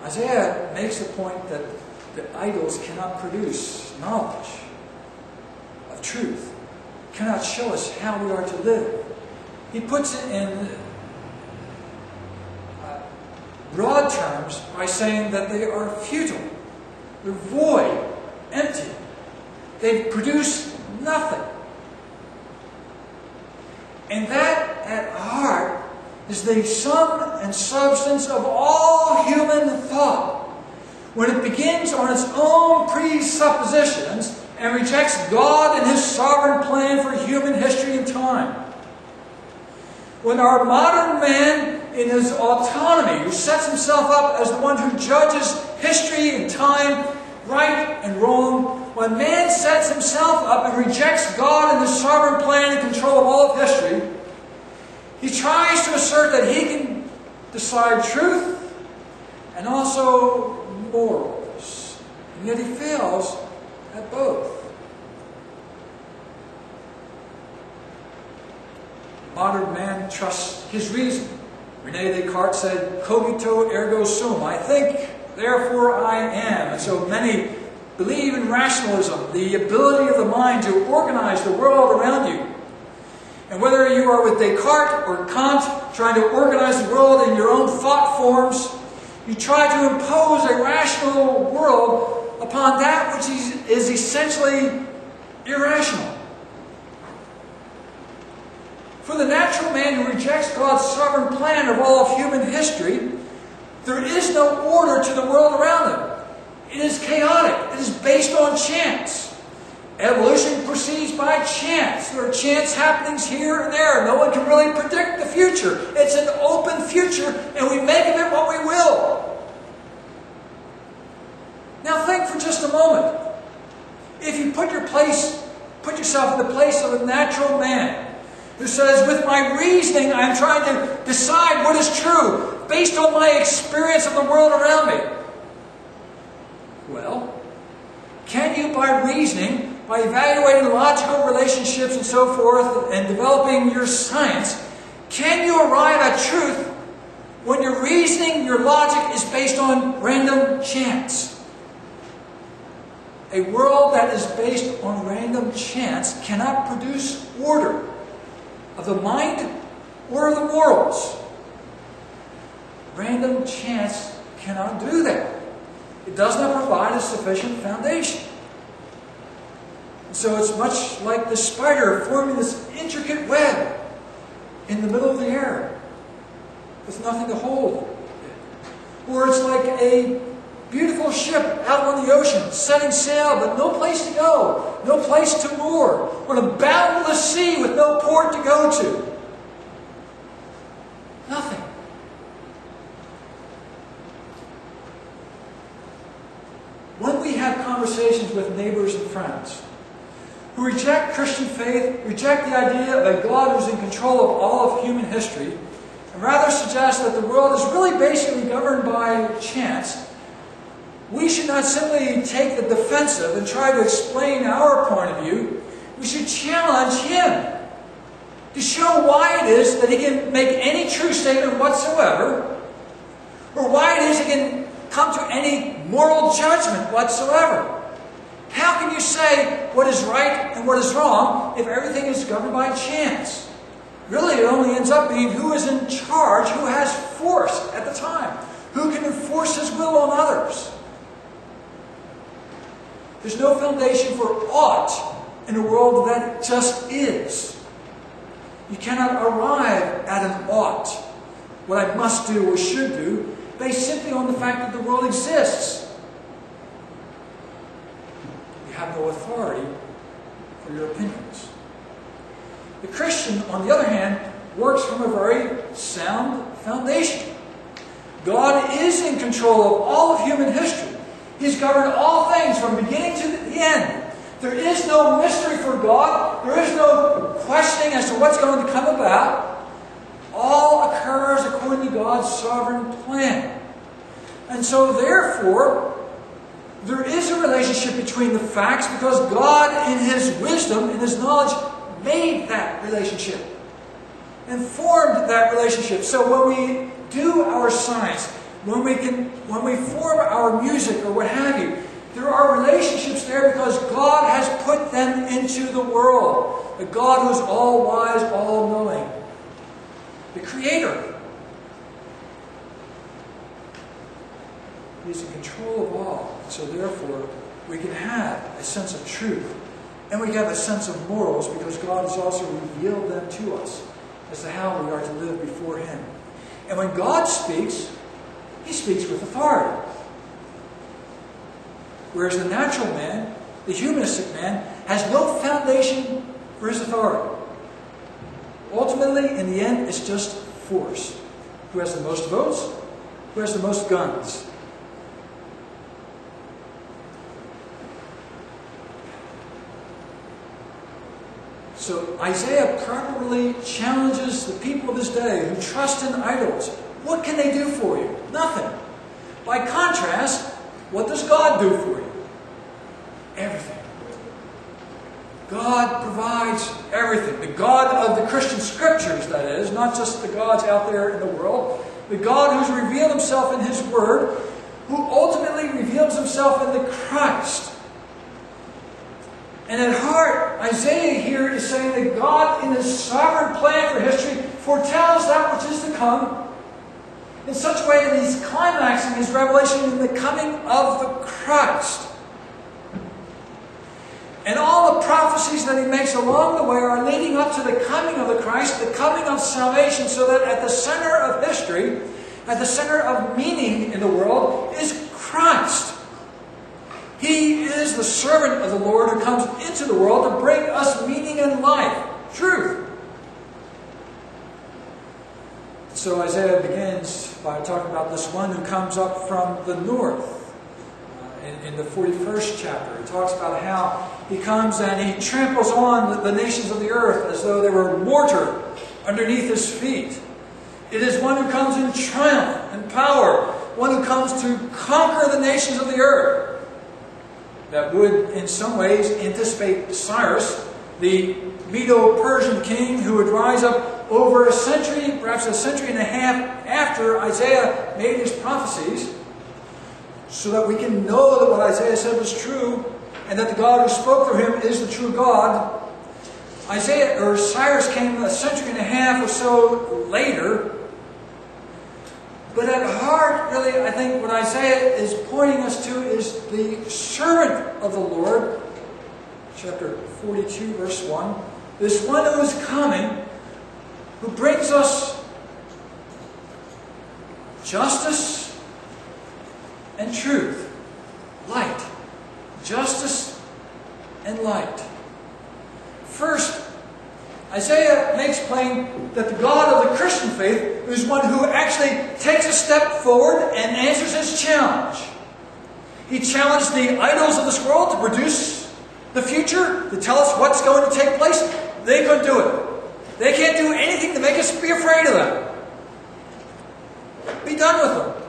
Isaiah makes the point that the idols cannot produce knowledge of truth, cannot show us how we are to live. He puts it in broad terms by saying that they are futile, they're void, empty. They produce nothing. And that, at heart, is the sum and substance of all human thought. When it begins on its own presuppositions and rejects God and His sovereign plan for human history and time. When our modern man, in his autonomy, who sets himself up as the one who judges history and time, right and wrong, when man sets himself up and rejects God and His sovereign plan and control of all of history, he tries to assert that he can decide truth and also morals. And yet he fails at both. Modern man trusts his reason. René Descartes said, "Cogito ergo sum." I think, therefore I am. And so many believe in rationalism, the ability of the mind to organize the world around you. And whether you are with Descartes or Kant, trying to organize the world in your own thought forms, you try to impose a rational world upon that which is essentially irrational. For the natural man who rejects God's sovereign plan of all of human history, there is no order to the world around him. It is chaotic. It is based on chance. Evolution proceeds by chance. There are chance happenings here and there. No one can really predict the future. It's an open future, and we make of it what we will. Now think for just a moment. If you put yourself in the place of a natural man who says, with my reasoning, I'm trying to decide what is true based on my experience of the world around me. Well, can you, by reasoning, by evaluating logical relationships and so forth, and developing your science, can you arrive at truth when your reasoning, your logic is based on random chance? A world that is based on random chance cannot produce order of the mind or of the morals. Random chance cannot do that. It does not provide a sufficient foundation. And so it's much like the spider forming this intricate web in the middle of the air with nothing to hold it. Or it's like a beautiful ship out on the ocean, setting sail, but no place to go, no place to moor, on a boundless sea with no port to go to. Nothing. When we have conversations with neighbors and friends who reject Christian faith, reject the idea of a God who's in control of all of human history, and rather suggest that the world is really basically governed by chance, we should not simply take the defensive and try to explain our point of view. We should challenge him to show why it is that he can make any true statement whatsoever, or why it is he can come to any moral judgment whatsoever. How can you say what is right and what is wrong if everything is governed by chance? Really, it only ends up being who is in charge, who has force at the time, who can enforce his will on others. There's no foundation for ought in a world that just is. You cannot arrive at an ought, what I must do or should do, based simply on the fact that the world exists. You have no authority for your opinions. The Christian, on the other hand, works from a very sound foundation. God is in control of all of human history. He's governed all things from beginning to the end. There is no mystery for God. There is no questioning as to what's going to come about. All occurs according to God's sovereign plan. And so, therefore, there is a relationship between the facts because God, in His wisdom, in His knowledge, made that relationship and formed that relationship. So when we do our science, when we form our music or what have you, there are relationships there because God has put them into the world. The God who is all-wise, all-knowing. The Creator. He is in control of all. So therefore, we can have a sense of truth. And we can have a sense of morals because God has also revealed them to us as to how we are to live before Him. And when God speaks, He speaks with authority. Whereas the natural man, the humanistic man, has no foundation for his authority. Ultimately, in the end, it's just force. Who has the most votes? Who has the most guns? So Isaiah properly challenges the people of his day who trust in idols. What can they do for you? Nothing. By contrast, what does God do for you? Everything. God provides everything. The God of the Christian Scriptures, that is, not just the gods out there in the world. The God who's revealed Himself in His Word, who ultimately reveals Himself in the Christ. And at heart, Isaiah here is saying that God, in His sovereign plan for history, foretells that which is to come in such a way that He's climaxing His revelation in the coming of the Christ. And all the prophecies that He makes along the way are leading up to the coming of the Christ, the coming of salvation, so that at the center of history, at the center of meaning in the world, is Christ. He is the servant of the Lord who comes into the world to bring us meaning and life, truth. So Isaiah begins by talking about this one who comes up from the north. In the 41st chapter, he talks about how He comes and He tramples on the nations of the earth as though they were mortar underneath His feet. It is one who comes in triumph and power, one who comes to conquer the nations of the earth. That would, in some ways, anticipate Cyrus, the Medo-Persian king who would rise up over a century, perhaps a century and a half after Isaiah made his prophecies, so that we can know that what Isaiah said was true, and that the God who spoke through him is the true God. Cyrus came a century and a half or so later. But at heart, really, I think what Isaiah is pointing us to is the servant of the Lord. Chapter 42, verse 1. This one who is coming, who brings us justice and truth. Light. Justice and light. First, Isaiah makes plain that the God of the Christian faith is one who actually takes a step forward and answers His challenge. He challenged the idols of this world to produce the future, to tell us what's going to take place. They couldn't do it. They can't do anything to make us be afraid of them. Be done with them.